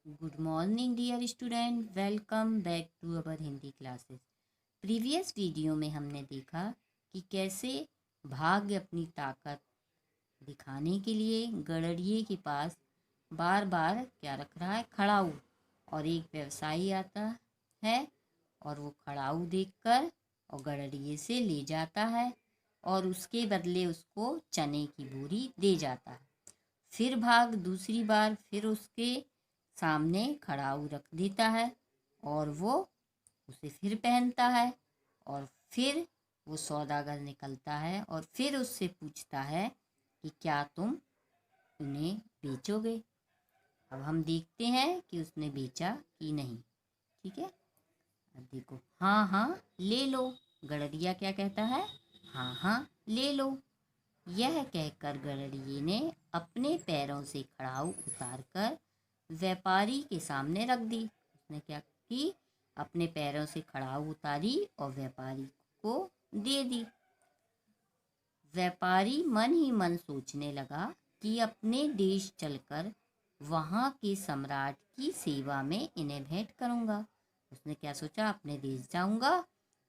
Good morning dear student, welcome back to our Hindi classes. Previous video में हमने देखा कि कैसे भाग्य अपनी ताकत दिखाने के लिए गड़रिये के पास बार बार क्या रख रहा है, खड़ाऊ। और एक व्यवसायी आता है और वो खड़ाऊ देखकर और गड़रिये से ले जाता है और उसके बदले उसको चने की बोरी दे जाता है। फिर भाग दूसरी बार फिर उसके सामने खड़ाऊ रख देता है और वो उसे फिर पहनता है। और फिर वो सौदागर निकलता है और फिर उससे पूछता है कि क्या तुम उन्हें बेचोगे। अब हम देखते हैं कि उसने बेचा कि नहीं। ठीक है, अब देखो, हाँ हाँ ले लो। गड़रिया क्या कहता है, हाँ हाँ ले लो। यह कहकर गड़रिये ने अपने पैरों से खड़ाऊ उतारकर व्यापारी के सामने रख दी। उसने क्या की, अपने पैरों से खड़ाऊ उतारी और व्यापारी को दे दी। व्यापारी मन ही मन सोचने लगा कि अपने देश चलकर वहाँ के सम्राट की सेवा में इन्हें भेंट करूँगा। उसने क्या सोचा, अपने देश जाऊँगा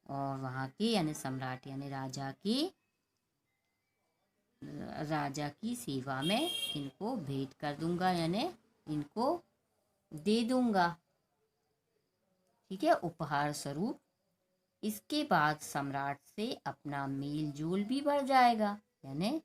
और वहाँ के यानी सम्राट यानी राजा की सेवा में इनको भेंट कर दूंगा, यानी इनको दे दूंगा। ठीक है, उपहार स्वरूप। इसके बाद सम्राट से अपना मेल जोल भी बढ़ जाएगा, यानी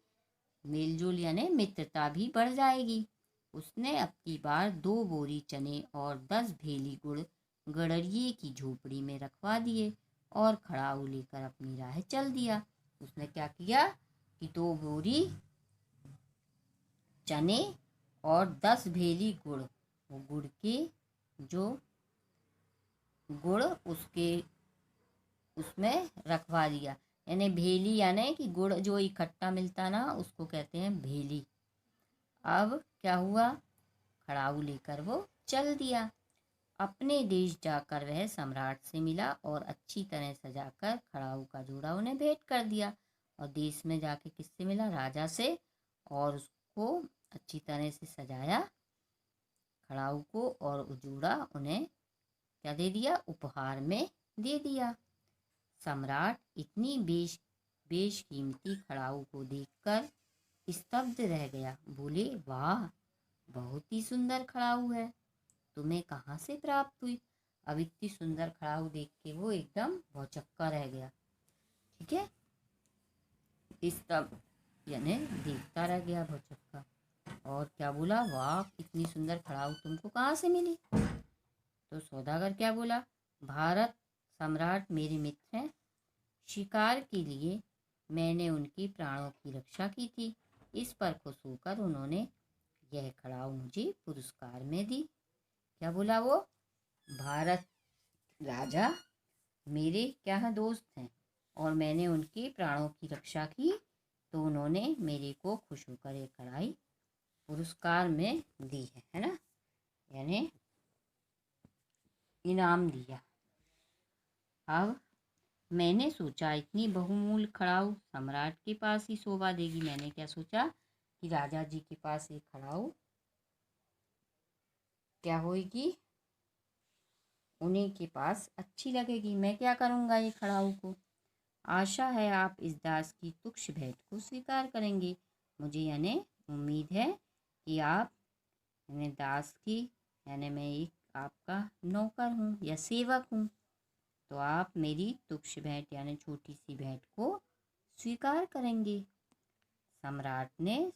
मेल जोल यानी मित्रता भी बढ़ जाएगी। उसने अब की बार 2 बोरी चने और 10 भेली गुड़ गड़रिये की झोपड़ी में रखवा दिए और खड़ाऊ लेकर अपनी राह चल दिया। उसने क्या किया कि 2 बोरी चने और 10 भेली गुड़, वो गुड़ के जो गुड़ उसके उसमें रखवा दिया। यानी भेली यानी कि गुड़ जो इकट्ठा मिलता ना, उसको कहते हैं भेली। अब क्या हुआ, खड़ाऊ लेकर वो चल दिया। अपने देश जाकर वह सम्राट से मिला और अच्छी तरह सजाकर खड़ाऊ का जोड़ा उन्हें भेंट कर दिया। और देश में जाके किससे मिला, राजा से, और उसको अच्छी तरह से सजाया खड़ाऊ को, और जोड़ा उन्हें क्या दे दिया, उपहार में दे दिया। सम्राट इतनी बेशकीमती खड़ाऊ को देखकर स्तब्ध रह गया। बोले, वाह, बहुत ही सुंदर खड़ाऊ है, तुम्हें कहाँ से प्राप्त हुई। अब इतनी सुंदर खड़ाऊ देख के वो एकदम भौचक्का रह गया। ठीक है, स्तब्ध यानी देखता रह गया, भौचक्का। और क्या बोला, वाह इतनी सुंदर खड़ाऊ तुमको कहाँ से मिली। तो सौदागर क्या बोला, भारत सम्राट मेरे मित्र हैं, शिकार के लिए मैंने उनके प्राणों की रक्षा की थी। इस पर खुश होकर उन्होंने यह खड़ाऊ मुझे पुरस्कार में दी। क्या बोला वो, भारत राजा मेरे क्या है, दोस्त हैं, और मैंने उनके प्राणों की रक्षा की, तो उन्होंने मेरे को खुश होकर एक कढ़ाई पुरस्कार में दी है ना, यानी इनाम दिया। अब मैंने सोचा इतनी बहुमूल्य खड़ाऊ सम्राट के पास ही शोभा देगी। मैंने क्या सोचा कि राजा जी के पास एक खड़ाऊ क्या होगी, उन्हीं के पास अच्छी लगेगी। मैं क्या करूँगा ये खड़ाऊ को। आशा है आप इस दास की तुच्छ भेंट को स्वीकार करेंगे। मुझे यानी उम्मीद है कि आप यानी दास की यानी मैं एक आपका नौकर हूँ या सेवक हूँ, तो आप मेरी तुच्छ भेंट यानी छोटी सी भेंट को स्वीकार करेंगे। सम्राट ने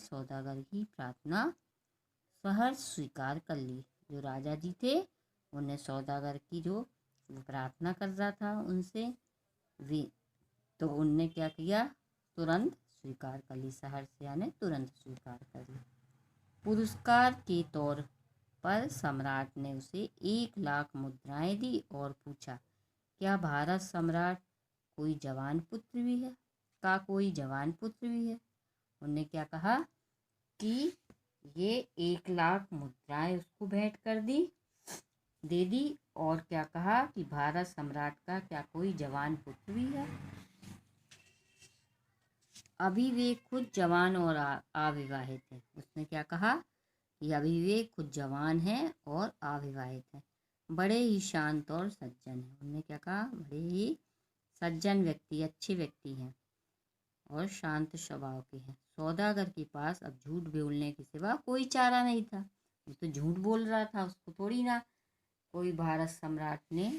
सौदागर की प्रार्थना सहर्ष स्वीकार कर ली। जो राजा जी थे उन्हें सौदागर की जो प्रार्थना कर रहा था उनसे, वे तो उनने क्या किया, तुरंत स्वीकार कर ली। सहर्ष यानी तुरंत स्वीकार कर ली। पुरस्कार के तौर पर सम्राट ने उसे 1 लाख मुद्राएं दी और पूछा, क्या भारत सम्राट कोई जवान पुत्र भी है, उनने क्या कहा कि ये 1 लाख मुद्राएं उसको भेंट कर दे दी, और क्या कहा कि भारत सम्राट का क्या कोई जवान पुत्र भी है। अभी वे खुद जवान और अविवाहित थे। उसने क्या कहा ये अभी वे खुद जवान हैं और अविवाहित हैं, बड़े ही शांत और सज्जन हैं। उन्होंने क्या कहा, बड़े ही सज्जन व्यक्ति, अच्छे व्यक्ति हैं और शांत स्वभाव के हैं। सौदागर के पास अब झूठ बोलने के सिवा कोई चारा नहीं था। वो तो झूठ बोल रहा था, उसको थोड़ी ना कोई भारत सम्राट ने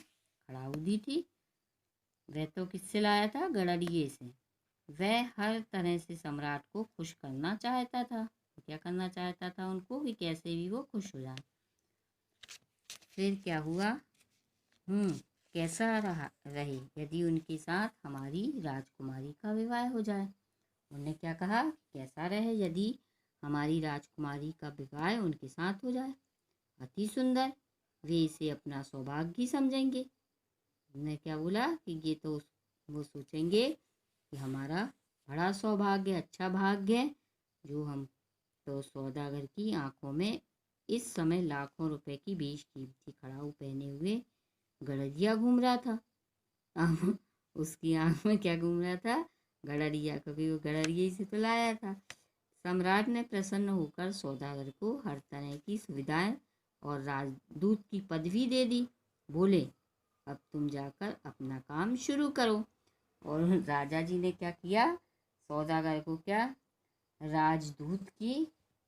खड़ाऊ दी थी। वह तो किससे लाया था, गडरिये से। वह हर तरह से सम्राट को खुश करना चाहता था। क्या करना चाहता था उनको, कि कैसे भी वो खुश हो जाए। फिर क्या हुआ, कैसा रहे यदि उनके साथ हमारी राजकुमारी का विवाह हो जाए। उन्होंने क्या कहा, कैसा रहे यदि हमारी राजकुमारी का विवाह उनके साथ हो जाए, अति सुंदर, वे इसे अपना सौभाग्य समझेंगे। उन्होंने क्या बोला कि ये तो वो सोचेंगे कि हमारा बड़ा सौभाग्य, अच्छा भाग्य है। जो हम तो सौदागर की आंखों में इस समय लाखों रुपए की बेशकीमती खड़ाऊ पहने हुए गडरिया घूम रहा था। उसकी आंख में क्या घूम रहा था, गडरिया, क्योंकि वो गडरिया से तो लाया था। सम्राट ने प्रसन्न होकर सौदागर को हर तरह की सुविधाएं और राजदूत की पदवी दे दी। बोले, अब तुम जाकर अपना काम शुरू करो। और राजा जी ने क्या किया, सौदागर को क्या, राजदूत की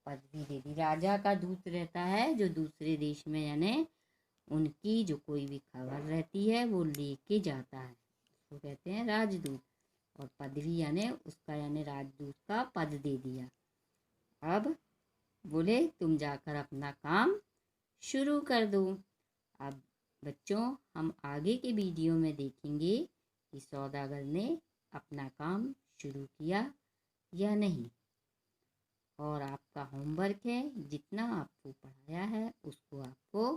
पदवी दे दी। राजा का दूत रहता है जो दूसरे देश में, यानी उनकी जो कोई भी खबर रहती है वो लेके जाता है, उसको कहते हैं राजदूत। और पदवी यानी उसका, यानी राजदूत का पद दे दिया। अब बोले तुम जाकर अपना काम शुरू कर दो। अब बच्चों, हम आगे के वीडियो में देखेंगे कि सौदागर ने अपना काम शुरू किया या नहीं। और आपका होमवर्क है, जितना आपको पढ़ाया है उसको आपको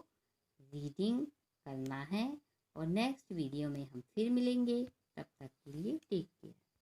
रीडिंग करना है। और नेक्स्ट वीडियो में हम फिर मिलेंगे, तब तक के लिए टेक केयर।